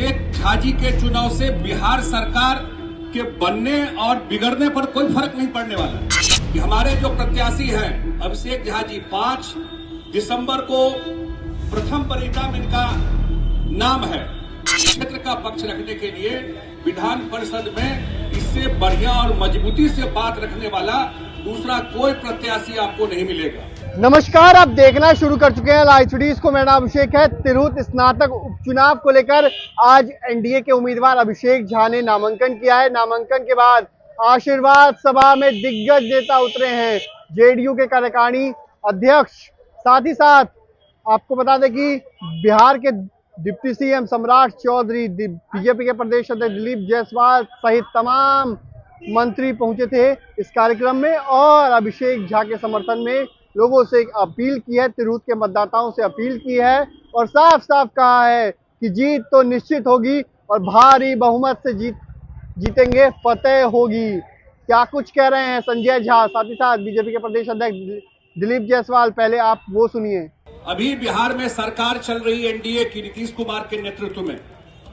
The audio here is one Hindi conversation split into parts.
अभिषेक झा जी के चुनाव से बिहार सरकार के बनने और बिगड़ने पर कोई फर्क नहीं पड़ने वाला। कि हमारे जो प्रत्याशी हैं अभिषेक झा जी 5 दिसंबर को प्रथम परिणाम इनका नाम है। क्षेत्र का पक्ष रखने के लिए विधान परिषद में इससे बढ़िया और मजबूती से बात रखने वाला दूसरा कोई प्रत्याशी आपको नहीं मिलेगा। नमस्कार, आप देखना शुरू कर चुके हैं लाइव स्टूडियोज को। मेरा नाम अभिषेक है। तिरहुत स्नातक उपचुनाव को लेकर आज एनडीए के उम्मीदवार अभिषेक झा ने नामांकन किया है। नामांकन के बाद आशीर्वाद सभा में दिग्गज नेता उतरे हैं, जेडीयू के कार्यकारिणी अध्यक्ष। साथ ही साथ आपको बता दें कि बिहार के डिप्टी सीएम सम्राट चौधरी, बीजेपी के प्रदेश अध्यक्ष दिलीप जायसवाल सहित तमाम मंत्री पहुंचे थे इस कार्यक्रम में और अभिषेक झा के समर्थन में लोगों से एक अपील की है, तिरहुत के मतदाताओं से अपील की है और साफ साफ कहा है कि जीत तो निश्चित होगी और भारी बहुमत से जीतेंगे, फतेह होगी। क्या कुछ कह रहे हैं संजय झा, साथ ही साथ बीजेपी के प्रदेश अध्यक्ष दिलीप जायसवाल, पहले आप वो सुनिए। अभी बिहार में सरकार चल रही है एनडीए की नीतीश कुमार के नेतृत्व में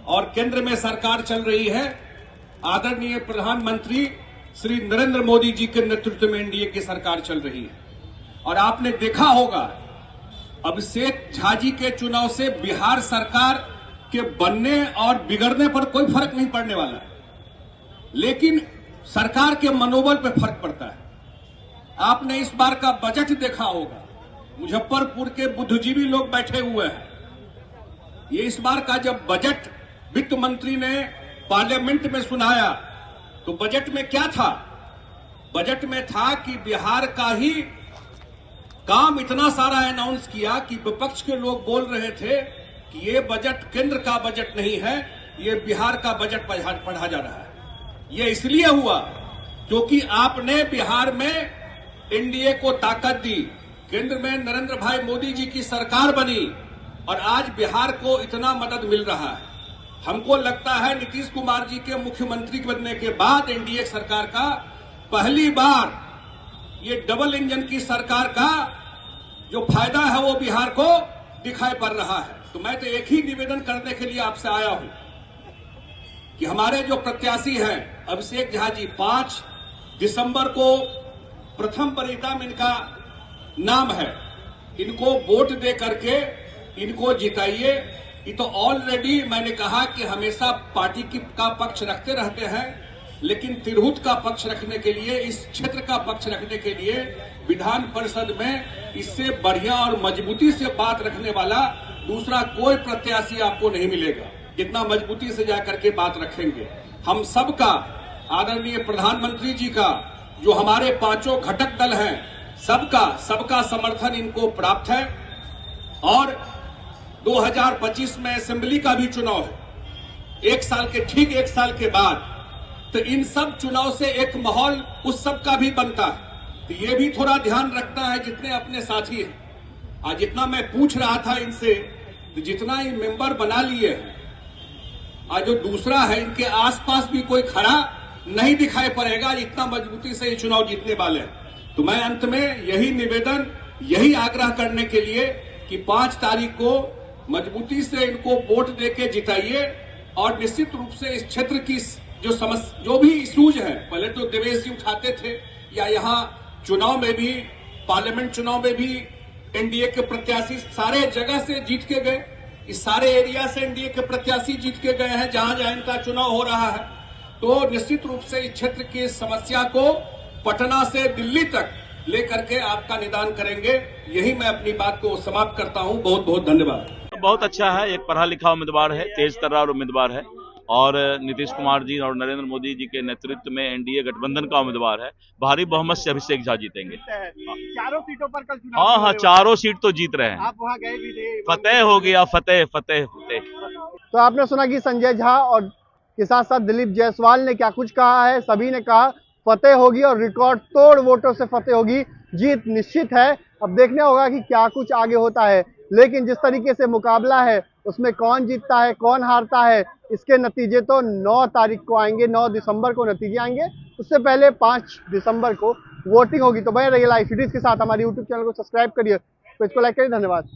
और केंद्र में सरकार चल रही है आदरणीय प्रधानमंत्री श्री नरेंद्र मोदी जी के नेतृत्व में एनडीए की सरकार चल रही है। और आपने देखा होगा अभिषेक झा जी के चुनाव से बिहार सरकार के बनने और बिगड़ने पर कोई फर्क नहीं पड़ने वाला है, लेकिन सरकार के मनोबल पर फर्क पड़ता है। आपने इस बार का बजट देखा होगा, मुजफ्फरपुर के बुद्धिजीवी लोग बैठे हुए हैं। ये इस बार का जब बजट वित्त मंत्री ने पार्लियामेंट में सुनाया तो बजट में क्या था? बजट में था कि बिहार का ही काम इतना सारा अनाउंस किया कि विपक्ष के लोग बोल रहे थे कि ये बजट केंद्र का बजट नहीं है, ये बिहार का बजट पढ़ा जा रहा है। ये इसलिए हुआ क्योंकि आपने बिहार में एनडीए को ताकत दी, केंद्र में नरेंद्र भाई मोदी जी की सरकार बनी और आज बिहार को इतना मदद मिल रहा है। हमको लगता है नीतीश कुमार जी के मुख्यमंत्री बनने के बाद एनडीए सरकार का पहली बार ये डबल इंजन की सरकार का जो फायदा है वो बिहार को दिखाई पड़ रहा है। तो मैं तो एक ही निवेदन करने के लिए आपसे आया हूं कि हमारे जो प्रत्याशी हैं अभिषेक झा जी 5 दिसंबर को प्रथम परिणाम इनका नाम है, इनको वोट दे करके इनको जिताइए। ये तो ऑलरेडी मैंने कहा कि हमेशा पार्टी का पक्ष रखते रहते हैं, लेकिन तिरहुत का पक्ष रखने के लिए, इस क्षेत्र का पक्ष रखने के लिए विधान परिषद में इससे बढ़िया और मजबूती से बात रखने वाला दूसरा कोई प्रत्याशी आपको नहीं मिलेगा। जितना मजबूती से जाकर के बात रखेंगे, हम सबका, आदरणीय प्रधानमंत्री जी का, जो हमारे पांचों घटक दल हैं, सबका समर्थन इनको प्राप्त है। और 2025 में असेंबली का भी चुनाव है, ठीक एक साल के बाद, तो इन सब चुनाव से एक माहौल उस सब का भी बनता है। तो ये भी थोड़ा ध्यान रखना है जितने अपने साथी हैं। आज जितना मैं पूछ रहा था इनसे, तो जितना ही मेंबर बना लिए हैं, आज जो दूसरा है इनके आसपास भी कोई खड़ा नहीं दिखाई पड़ेगा, इतना मजबूती से ये चुनाव जीतने वाले हैं। तो मैं अंत में यही निवेदन, यही आग्रह करने के लिए कि 5 तारीख को मजबूती से इनको वोट देके जिताइए और निश्चित रूप से इस क्षेत्र की जो भी इश्यूज है, पहले तो देवेश जी उठाते थे, या यहाँ चुनाव में भी, पार्लियामेंट चुनाव में भी एनडीए के प्रत्याशी सारे जगह से जीत के गए, इस सारे एरिया से एनडीए के प्रत्याशी जीत के गए हैं जहां जहां इनका चुनाव हो रहा है। तो निश्चित रूप से इस क्षेत्र की समस्या को पटना से दिल्ली तक लेकर के आपका निदान करेंगे। यही मैं अपनी बात को समाप्त करता हूं। बहुत बहुत धन्यवाद। बहुत अच्छा है, एक पढ़ा लिखा उम्मीदवार है, तेज तर्रार उम्मीदवार है और नीतीश कुमार जी और नरेंद्र मोदी जी के नेतृत्व में एनडीए गठबंधन का उम्मीदवार है। भारी बहुमत से अभिषेक झा जीतेंगे। चारों सीटों पर कल चुनाव हाँ, चारों सीट तो जीत रहे हैं। आप वहां गए भी थे। फतेह हो गया, फतेह फतेह फतेह। तो आपने सुना कि संजय झा और के साथ साथ दिलीप जायसवाल ने क्या कुछ कहा है। सभी ने कहा फतेह होगी और रिकॉर्ड तोड़ वोटों से फतेह होगी, जीत निश्चित है। अब देखना होगा कि क्या कुछ आगे होता है, लेकिन जिस तरीके से मुकाबला है उसमें कौन जीतता है, कौन हारता है, इसके नतीजे तो 9 तारीख को आएंगे, 9 दिसंबर को नतीजे आएंगे। उससे पहले 5 दिसंबर को वोटिंग होगी। तो बने रहिए लाइव स्टूडियोज के साथ, हमारी यूट्यूब चैनल को सब्सक्राइब करिए, पेज को लाइक करिए। धन्यवाद।